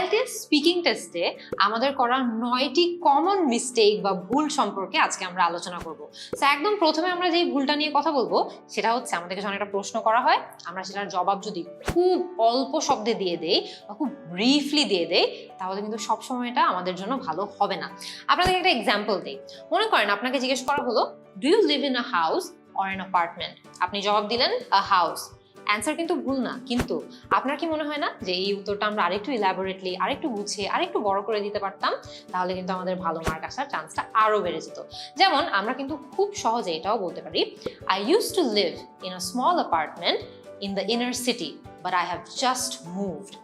IELTS speaking টেস্টে আমাদের করা 9টি কমন মিস্টেক বা ভুল সম্পর্কে আজকে আমরা আলোচনা করব। তো একদম প্রথমে আমরা যেই ভুলটা নিয়ে কথা বলবো সেটা হচ্ছে আমাদেরকে যখন একটা প্রশ্ন করা হয় আমরা সেটার জবাব যদি খুব অল্প শব্দে দিয়ে দেই বা খুব ব্রিফলি দিয়ে দেই তাহলে কিন্তু সবসময় এটা আমাদের জন্য ভালো হবে না। আপনাদেরকে একটা এক্সাম্পল দিই। মনে করেন আপনাকে জিজ্ঞেস করা হলো, do you live in a house or an apartment? আপনি জবাব দিলেন আ হাউস। অ্যান্সার কিন্তু ভুল না, কিন্তু আপনার কি মনে হয় না যে এই উত্তরটা আমরা আরেকটু ইলাবোরেটলি, আরেকটু গুছিয়ে, আরেকটু বড় করে দিতে পারতাম? তাহলে কিন্তু আমাদের ভালো মার্ক আসার চান্সটা আরো বেড়ে যেত। যেমন আমরা কিন্তু খুব সহজে এটাও বলতে পারি, I use to leave in a small apartment in the inner city, but I have just moved.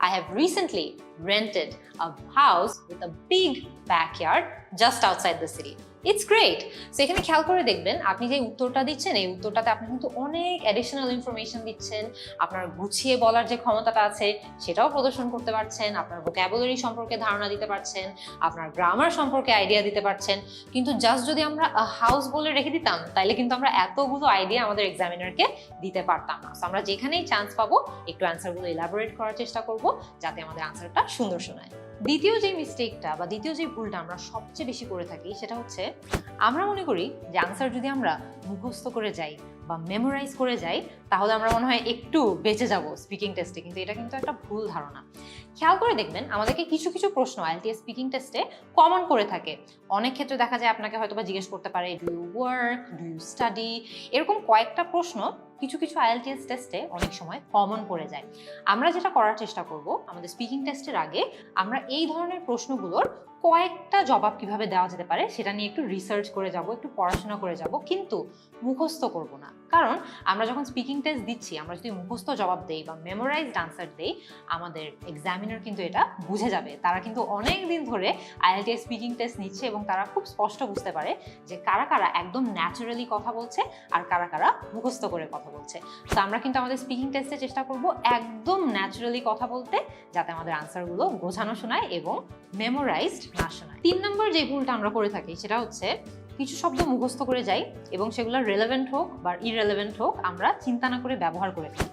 I have recently rented a house with a big backyard just outside the city. It's great. So এখানে খেয়াল করে দেখবেন আপনি যে উত্তরটা দিচ্ছেন এই উত্তরটাতে আপনি কিন্তু অনেক অ্যাডিশনাল ইনফরমেশন দিচ্ছেন, আপনার গুছিয়ে বলার যে ক্ষমতাটা আছে সেটাও প্রদর্শন করতে পারছেন, আপনার ভোক্যাবুলারি সম্পর্কে ধারণা দিতে পারছেন, আপনার গ্রামার সম্পর্কে আইডিয়া দিতে পারছেন। কিন্তু জাস্ট যদি আমরা হাউস বলে রেখে দিতাম তাহলে কিন্তু আমরা এতগুলো আইডিয়া আমাদের এক্সামিনারকে দিতে পারতাম না। সো আমরা যেখানেই চান্স পাবো একটু অ্যান্সারগুলো ইলাবোরেট করার চেষ্টা করব যাতে আমাদের আনসারটা সুন্দর শোনায়। দ্বিতীয় যে মিস্টেকটা বা দ্বিতীয় যে ভুলটা আমরা সবচেয়ে বেশি করে থাকি সেটা হচ্ছে আমরা মনে করি যে আনসার যদি আমরা মুখস্থ করে যাই বা মেমোরাইজ করে যাই তাহলে আমরা মনে হয় একটু বেঁচে যাব স্পিকিং টেস্টে, কিন্তু এটা কিন্তু একটা ভুল ধারণা। খেয়াল করে দেখবেন আমাদেরকে কিছু কিছু প্রশ্ন IELTS স্পিকিং টেস্টে কমন করে থাকে। অনেক ক্ষেত্রে দেখা যায় আপনাকে হয়তো বা জিজ্ঞেস করতে পারে, do you work, do you study, এরকম কয়েকটা প্রশ্ন কিছু কিছু IELTS টেস্টে অনেক সময় কমন পড়ে যায়। আমরা যেটা করার চেষ্টা করব আমাদের স্পিকিং টেস্টের আগে আমরা এই ধরনের প্রশ্নগুলোর কয়েকটা জবাব কিভাবে দেওয়া যেতে পারে সেটা নিয়ে একটু রিসার্চ করে যাব, একটু পড়াশোনা করে যাব, কিন্তু মুখস্থ করব না। কারণ আমরা যখন স্পিকিং টেস্ট দিচ্ছি আমরা যদি মুখস্থ জবাব দেই বা মেমোরাইজড আনসার দেই আমাদের এক্সামিনার কিন্তু এটা বুঝে যাবে। তারা কিন্তু অনেক দিন ধরে IELTS স্পিকিং টেস্ট নিচ্ছে এবং তারা খুব স্পষ্ট বুঝতে পারে যে কারা কারা একদম ন্যাচারালি কথা বলছে আর কারা কারা মুখস্থ করে কথা বলছে। তো আমরা কিন্তু আমাদের স্পিকিং টেস্টে চেষ্টা করব একদম ন্যাচারালি কথা বলতে, যাতে আমাদের আনসারগুলো গোছানো শোনায় এবং মেমোরাইজড না শোনায়। 3 নম্বর যে ভুলটা আমরা করে থাকি সেটা হচ্ছে কিছু শব্দ মুখস্থ করে যাই এবং সেগুলো রেলেভেন্ট হোক বা ইররেলেভেন্ট হোক আমরা চিন্তা না করে ব্যবহার করে ফেলি।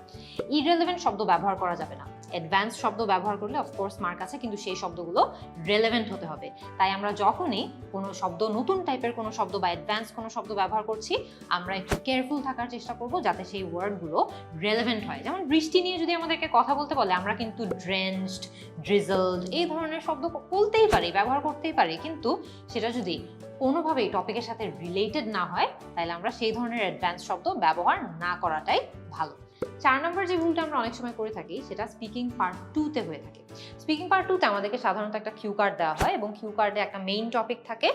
ইররেলেভেন্ট শব্দ ব্যবহার করা যাবে না। অ্যাডভান্স শব্দ ব্যবহার করলে অফকোর্স মার্ক আছে, কিন্তু সেই শব্দগুলো রেলেভেন্ট হতে হবে। তাই আমরা যখনই কোনো শব্দ, নতুন টাইপের কোনো শব্দ বা অ্যাডভান্স কোনো শব্দ ব্যবহার করছি আমরা একটু কেয়ারফুল থাকার চেষ্টা করব যাতে সেই ওয়ার্ডগুলো রেলেভেন্ট হয়। যেমন বৃষ্টি নিয়ে যদি আমাদেরকে কথা বলতে বলে আমরা কিন্তু ড্রেঞ্চড, ড্রিজলড এই ধরনের শব্দ বলতেই পারি, ব্যবহার করতেই পারি, কিন্তু সেটা যদি কোনোভাবেই টপিকের সাথে রিলেটেড না হয় তাহলে আমরা সেই ধরনের অ্যাডভান্স শব্দ ব্যবহার না করাটাই ভালো। 4 নম্বর যে ভুলটা আমরা অনেক সময় করে থাকি সেটা স্পিকিং পার্ট 2-তে হয়ে থাকে। স্পিকিং পার্ট 2-তে আমাদেরকে সাধারণত একটা কিউ কার্ড দেওয়া হয় এবং কিউ কার্ডে একটা মেইন টপিক থাকে,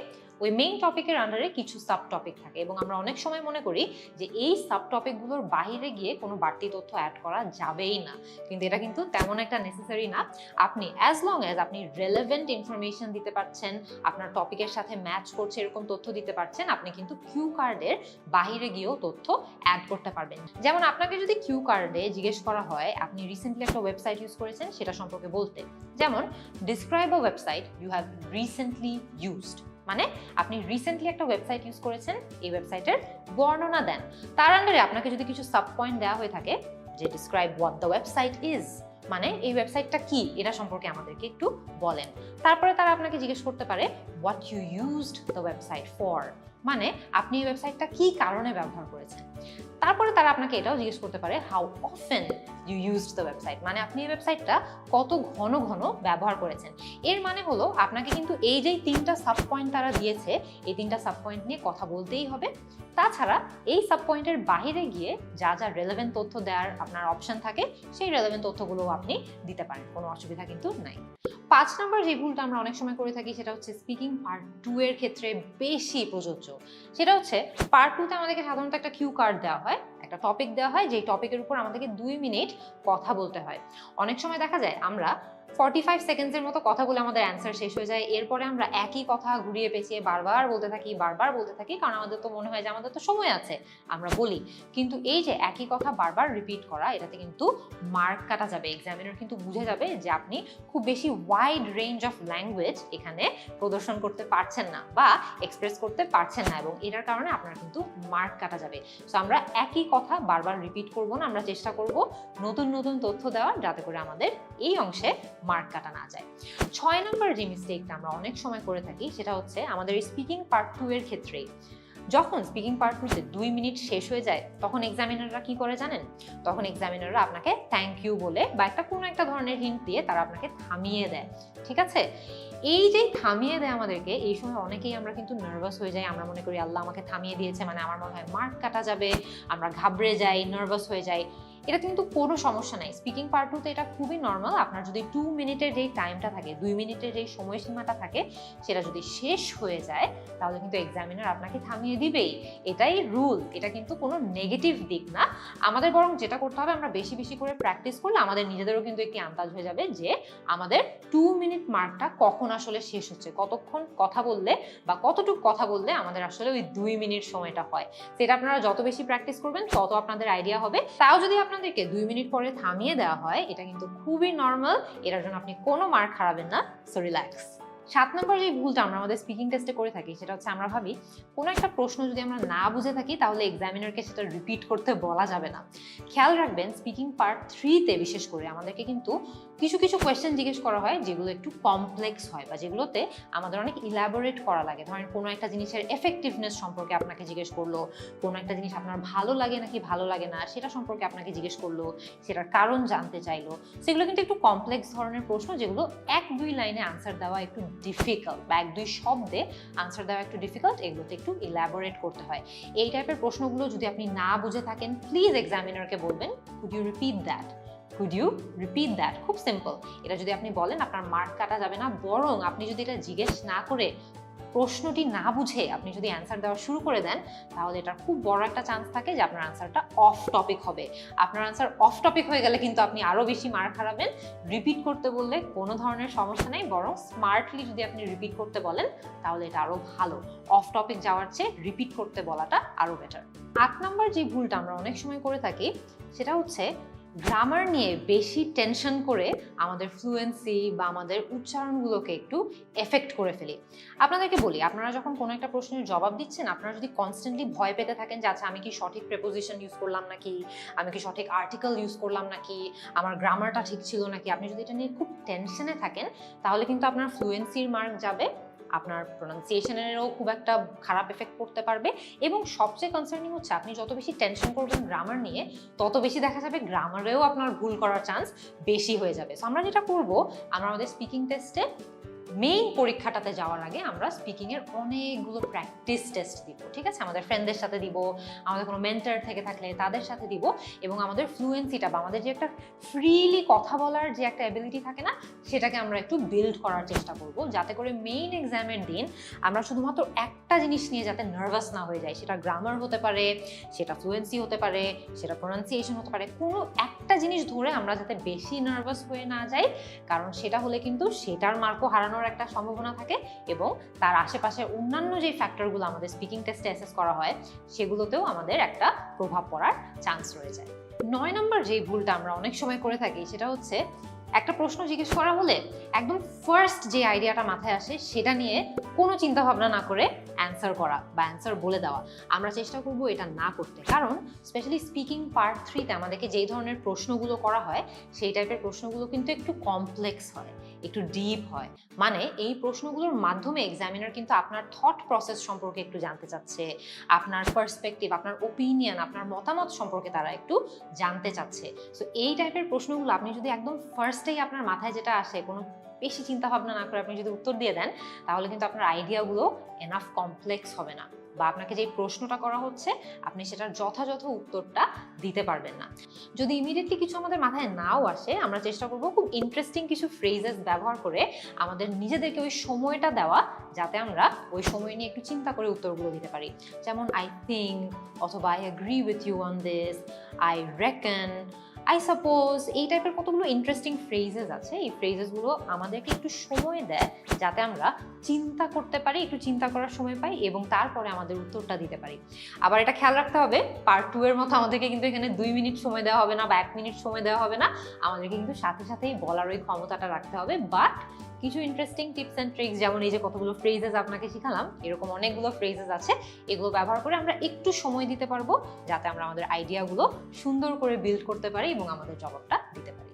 ওই মেইন টপিকের আন্ডারে কিছু সাব টপিক থাকে এবং আমরা অনেক সময় মনে করি যে এই সাব টপিকগুলোর বাইরে গিয়ে কোনো বাড়তি তথ্য অ্যাড করা যাবেই না, কিন্তু এটা কিন্তু তেমন একটা নেসেসারি না। আপনি অ্যাজ লং অ্যাজ আপনি রেলেভেন্ট ইনফরমেশন দিতে পারছেন, আপনার টপিকের সাথে ম্যাচ করছে এরকম তথ্য দিতে পারছেন, আপনি কিন্তু কিউ কার্ডের বাইরে গিয়েও তথ্য অ্যাড করতে পারবেন। যেমন আপনাকে যদি কিউ কার্ডে জিজ্ঞেস করা হয় আপনি রিসেন্টলি একটা ওয়েবসাইট ইউজ করেছেন সেটা সম্পর্কে বলতে, যেমন describe a website you have recently used, মানে আপনি রিসেন্টলি একটা ওয়েবসাইট ইউজ করেছেন, এই ওয়েবসাইটের বর্ণনা দেন। তার আন্ডারে আপনাকে যদি কিছু সাব পয়েন্ট দেওয়া হয়ে থাকে যে describe what the website is, মানে এই ওয়েবসাইটটা কি এটা সম্পর্কে আমাদেরকে একটু বলেন। তারপরে তারা আপনাকে জিজ্ঞেস করতে পারে what you used the website for, মানে আপনি এই ওয়েবসাইটটা কি কারণে ব্যবহার করেছেন। তারপরে তারা আপনাকে এটাও জিজ্ঞেস করতে পারে how often you used the website, মানে আপনি এই ওয়েবসাইটটা কত ঘন ঘন ব্যবহার করেছেন। এর মানে হলো আপনাকে কিন্তু এই যে 3টা সাব পয়েন্ট তারা দিয়েছে এই 3টা সাব পয়েন্ট নিয়ে কথা বলতেই হবে। তাছাড়া এই সাব পয়েন্টের বাইরে গিয়ে যা যা রেলেভেন্ট তথ্য দেওয়ার আপনার অপশন থাকে সেই রেলেভেন্ট তথ্যগুলোও আপনি দিতে পারেন, কোনো অসুবিধা কিন্তু নাই। 5 নম্বর যে ভুলটা আমরা অনেক সময় করে থাকি সেটা হচ্ছে স্পিকিং পার্ট 2 এর ক্ষেত্রে বেশি প্রযোজ্য। সেটা হচ্ছে পার্ট 2-তে আমাদেরকে সাধারণত একটা কিউ কার্ড দেওয়া হয়, একটা টপিক দেওয়া হয়, যেই টপিকের উপর আমাদেরকে 2 মিনিট কথা বলতে হয়। অনেক সময় দেখা যায় আমরা 45 সেকেন্ডসের মতো কথা বলে আমাদের অ্যান্সার শেষ হয়ে যায়, এরপরে আমরা একই কথা ঘুরিয়ে পেঁচিয়ে বারবার বলতে থাকি, কারণ আমাদের তো মনে হয় যে আমাদের তো সময় আছে আমরা বলি। কিন্তু এই যে একই কথা বারবার রিপিট করা এটাতে কিন্তু মার্ক কাটা যাবে। এক্সামিনার কিন্তু বুঝে যাবে যে আপনি খুব বেশি ওয়াইড রেঞ্জ অফ ল্যাঙ্গুয়েজ এখানে প্রদর্শন করতে পারছেন না বা এক্সপ্রেস করতে পারছেন না, এবং এটার কারণে আপনার কিন্তু মার্ক কাটা যাবে। সো আমরা একই কথা বারবার রিপিট করব না, আমরা চেষ্টা করব নতুন নতুন তথ্য দেওয়ার, যাতে করে আমাদের এই অংশে মার্ক কাটা না যায়। 6 নম্বর যে মিস্টেকটা আমরা অনেক সময় করে থাকি সেটা হচ্ছে আমাদের স্পিকিং পার্ট 2 এর ক্ষেত্রেই। যখন স্পিকিং পার্ট 2 তে 2 মিনিট শেষ হয়ে যায় তখন এক্সামিনাররা কি করে জানেন? তখন এক্সামিনাররা আপনাকে থ্যাংক ইউ বলে বা কোনো একটা ধরনের হিন্ট দিয়ে তারা আপনাকে থামিয়ে দেয়, ঠিক আছে? এই যে থামিয়ে দেয় আমাদেরকে, এই সময় অনেকেই আমরা কিন্তু নার্ভাস হয়ে যাই। আমরা মনে করি আল্লাহ আমাকে থামিয়ে দিয়েছে মানে আমার মনে হয় মার্ক কাটা যাবে, আমরা ঘাবড়ে যাই, নার্ভাস হয়ে যাই। এটা কিন্তু কোনো সমস্যা নাই। স্পিকিং পার্ট 2 তে এটা খুবই নর্মাল। আপনার যদি 2 মিনিটের যেই টাইমটা থাকে, 2 মিনিটের যেই সময়সীমাটা থাকে সেটা যদি শেষ হয়ে যায় তাহলে কিন্তু এক্সামিনার আপনাকে থামিয়ে দিবেই। এটাই রুল, এটা কিন্তু কোনো নেগেটিভ দিক না। আমাদের বরং যেটা করতে হবে, আমরা বেশি বেশি করে প্র্যাকটিস করলে আমাদের নিজেদেরও কিন্তু একটি আন্দাজ হয়ে যাবে যে আমাদের 2 মিনিট মার্কটা কখন আসলে শেষ হচ্ছে, কতক্ষণ কথা বললে বা কতটুকু কথা বললে আমাদের আসলে ওই 2 মিনিট সময়টা হয়। সেটা আপনারা যত বেশি প্র্যাকটিস করবেন তত আপনাদের আইডিয়া হবে। তাও যদি আপনাদেরকে 2 মিনিট পরে থামিয়ে দেওয়া হয়, এটা কিন্তু খুবই নর্মাল, এটার জন্য আপনি কোনো মার্ক হারাবেন না, সো রিল্যাক্স। 7 নম্বর যে ভুলটা আমরা আমাদের স্পিকিং টেস্টে করে থাকি সেটা হচ্ছে আমরা ভাবি কোনো একটা প্রশ্ন যদি আমরা না বুঝে থাকি তাহলে এক্সামিনারকে সেটা রিপিট করতে বলা যাবে না। খেয়াল রাখবেন, স্পিকিং পার্ট 3 তে বিশেষ করে আমাদেরকে কিন্তু কিছু কিছু কোয়েশ্চেন জিজ্ঞেস করা হয় যেগুলো একটু কমপ্লেক্স হয় বা যেগুলোতে আমাদের অনেক ইলাবোরেট করা লাগে। ধরেন কোনো একটা জিনিসের এফেক্টিভনেস সম্পর্কে আপনাকে জিজ্ঞেস করলো, কোনো একটা জিনিস আপনার ভালো লাগে নাকি ভালো লাগে না সেটা সম্পর্কে আপনাকে জিজ্ঞেস করলো, সেটার কারণ জানতে চাইলো। সেগুলো কিন্তু একটু কমপ্লেক্স ধরনের প্রশ্ন, যেগুলো 1-2 লাইনে আনসার দেওয়া একটু ডিফিকাল্ট বা 1-2 শব্দে আনসার দেওয়া একটু ডিফিকাল্ট, এগুলোতে একটু ইলাবোরেট করতে হয়। এই টাইপের প্রশ্নগুলো যদি আপনি না বুঝে থাকেন, প্লিজ এক্সামিনারকে বলবেন could you repeat that, could you repeat that. খুব সিম্পল। এটা যদি আপনি বলেন আপনার মার্ক কাটা যাবে না, বরং আপনি যদি এটা জিজ্ঞেস না করে প্রশ্নটি না বুঝে আপনি যদি অ্যান্সার দেওয়া শুরু করে দেন তাহলে এটার খুব বড় একটা চান্স থাকে যে আপনার অ্যান্সারটা অফ টপিক হবে। আপনার অ্যান্সার অফ টপিক হয়ে গেলে কিন্তু আপনি আরও বেশি মার্ক হারাবেন। রিপিট করতে বললে কোনো ধরনের সমস্যা নেই, বরং স্মার্টলি যদি আপনি রিপিট করতে বলেন তাহলে এটা আরও ভালো। অফ টপিক যাওয়ার চেয়ে রিপিট করতে বলাটা আরও বেটার। 8 নম্বর যে ভুলটা আমরা অনেক সময় করে থাকি সেটা হচ্ছে গ্রামার নিয়ে বেশি টেনশন করে আমাদের ফ্লুয়েন্সি বা আমাদের উচ্চারণগুলোকে একটু এফেক্ট করে ফেলি। আপনাদেরকে বলি, আপনারা যখন কোনো একটা প্রশ্নের জবাব দিচ্ছেন, আপনারা যদি কনস্ট্যান্টলি ভয় পেতে থাকেন যে আচ্ছা আমি কি সঠিক প্রেপোজিশন ইউজ করলাম নাকি, আমি কি সঠিক আর্টিকেল ইউজ করলাম নাকি, আমার গ্রামারটা ঠিক ছিল নাকি, আপনি যদি এটা নিয়ে খুব টেনশনে থাকেন তাহলে কিন্তু আপনার ফ্লুয়েন্সির মার্ক যাবে, আপনার প্রোনাউন্সিয়েশনেরও খুব একটা খারাপ এফেক্ট পড়তে পারবে। এবং সবচেয়ে কনসার্নিং হচ্ছে আপনি যত বেশি টেনশন করবেন গ্রামার নিয়ে তত বেশি দেখা যাবে গ্রামারেও আপনার ভুল করার চান্স বেশি হয়ে যাবে। সো আমরা যেটা করব, আমরা আমাদের স্পিকিং টেস্টে মেইন পরীক্ষাটাতে যাওয়ার আগে আমরা স্পিকিং এর অনেকগুলো প্র্যাকটিস টেস্ট দিব, ঠিক আছে? আমাদের ফ্রেন্ডদের সাথে দিব, আমাদের কোনো মেন্টর থেকে থাকলে তাদের সাথে দিব, এবং আমাদের ফ্লুয়েন্সিটা বা আমাদের যে একটা ফ্রিলি কথা বলার যে একটা অ্যাবিলিটি থাকে না, সেটাকে আমরা একটু বিল্ড করার চেষ্টা করব, যাতে করে মেইন এক্সামের দিন আমরা শুধুমাত্র একটা জিনিস নিয়ে যাতে নার্ভাস না হয়ে যায়। সেটা গ্রামার হতে পারে, সেটা ফ্লুয়েন্সি হতে পারে, সেটা প্রোনাউন্সিয়েশন হতে পারে, কোনো একটা জিনিস ধরে আমরা যাতে বেশি নার্ভাস হয়ে না যাই, কারণ সেটা হলে কিন্তু সেটার মার্কও হারানোর একটা সম্ভাবনা থাকে এবং তার আশেপাশে অন্যান্য যে ফ্যাক্টরগুলো আমাদের স্পিকিং টেস্টে অ্যাসেস করা হয় সেগুলোতেও আমাদের একটা প্রভাব পড়ার চান্স রয়ে যায়। 9 নম্বর যে ভুলটা আমরা অনেক সময় করে থাকি সেটা হচ্ছে একটা প্রশ্ন জিজ্ঞেস করা হলে একদম ফার্স্ট যে আইডিয়াটা মাথায় আসে সেটা নিয়ে কোনো চিন্তা ভাবনা না করে অ্যান্সার করা বা অ্যান্সার বলে দেওয়া। আমরা চেষ্টা করব এটা না করতে, কারণ স্পেশালি স্পিকিং পার্ট 3 তে আমাদেরকে যেই ধরনের প্রশ্নগুলো করা হয় সেই টাইপের প্রশ্নগুলো কিন্তু একটু কমপ্লেক্স হয়, একটু ডিপ হয়। মানে এই প্রশ্নগুলোর মাধ্যমে এক্সামিনার কিন্তু আপনার থট প্রসেস সম্পর্কে একটু জানতে চাচ্ছে, আপনার পার্সপেক্টিভ, আপনার ওপিনিয়ন, আপনার মতামত সম্পর্কে তারা একটু জানতে চাচ্ছে। সো এই টাইপের প্রশ্নগুলো আপনি যদি একদম ফার্স্টেই আপনার মাথায় যেটা আসে, কোনো বেশি চিন্তা ভাবনা না করে আপনি যদি উত্তর দিয়ে দেন তাহলে কিন্তু আপনার আইডিয়াগুলো এনাফ কমপ্লেক্স হবে না, বা আপনাকে যে প্রশ্নটা করা হচ্ছে আপনি সেটার যথাযথ উত্তরটা দিতে পারবেন না। যদি ইমিডিয়েটলি কিছু আমাদের মাথায় নাও আসে, আমরা চেষ্টা করব খুব ইন্টারেস্টিং কিছু ফ্রেজেস ব্যবহার করে আমাদের নিজেদেরকে ওই সময়টা দেওয়া, যাতে আমরা ওই সময় নিয়ে একটু চিন্তা করে উত্তরগুলো দিতে পারি। যেমন আই থিঙ্ক, অথবা I agree with you on this, I reckon, I suppose, এই টাইপের কতগুলো ইন্টারেস্টিং ফ্রেজেস আছে। এই ফ্রেজেসগুলো আমাদেরকে একটু সময় দেয় যাতে আমরা চিন্তা করতে পারি, একটু চিন্তা করার সময় পাই এবং তারপরে আমাদের উত্তরটা দিতে পারি। আবার এটা খেয়াল রাখতে হবে, পার্ট 2 এর মতো আমাদেরকে কিন্তু এখানে 2 মিনিট সময় দেওয়া হবে না বা 1 মিনিট সময় দেওয়া হবে না, আমাদেরকে কিন্তু সাথে সাথেই বলার ওই ক্ষমতাটা রাখতে হবে। বাট কিছু ইন্টারেস্টিং টিপস অ্যান্ড ট্রিক্স, যেমন এই যে কতগুলো ফ্রেজেস আপনাকে শিখালাম, এরকম অনেকগুলো ফ্রেজেস আছে, এগুলো ব্যবহার করে আমরা একটু সময় দিতে পারবো যাতে আমরা আমাদের আইডিয়াগুলো সুন্দর করে বিল্ড করতে পারি এবং আমাদের জবাবটা দিতে পারি।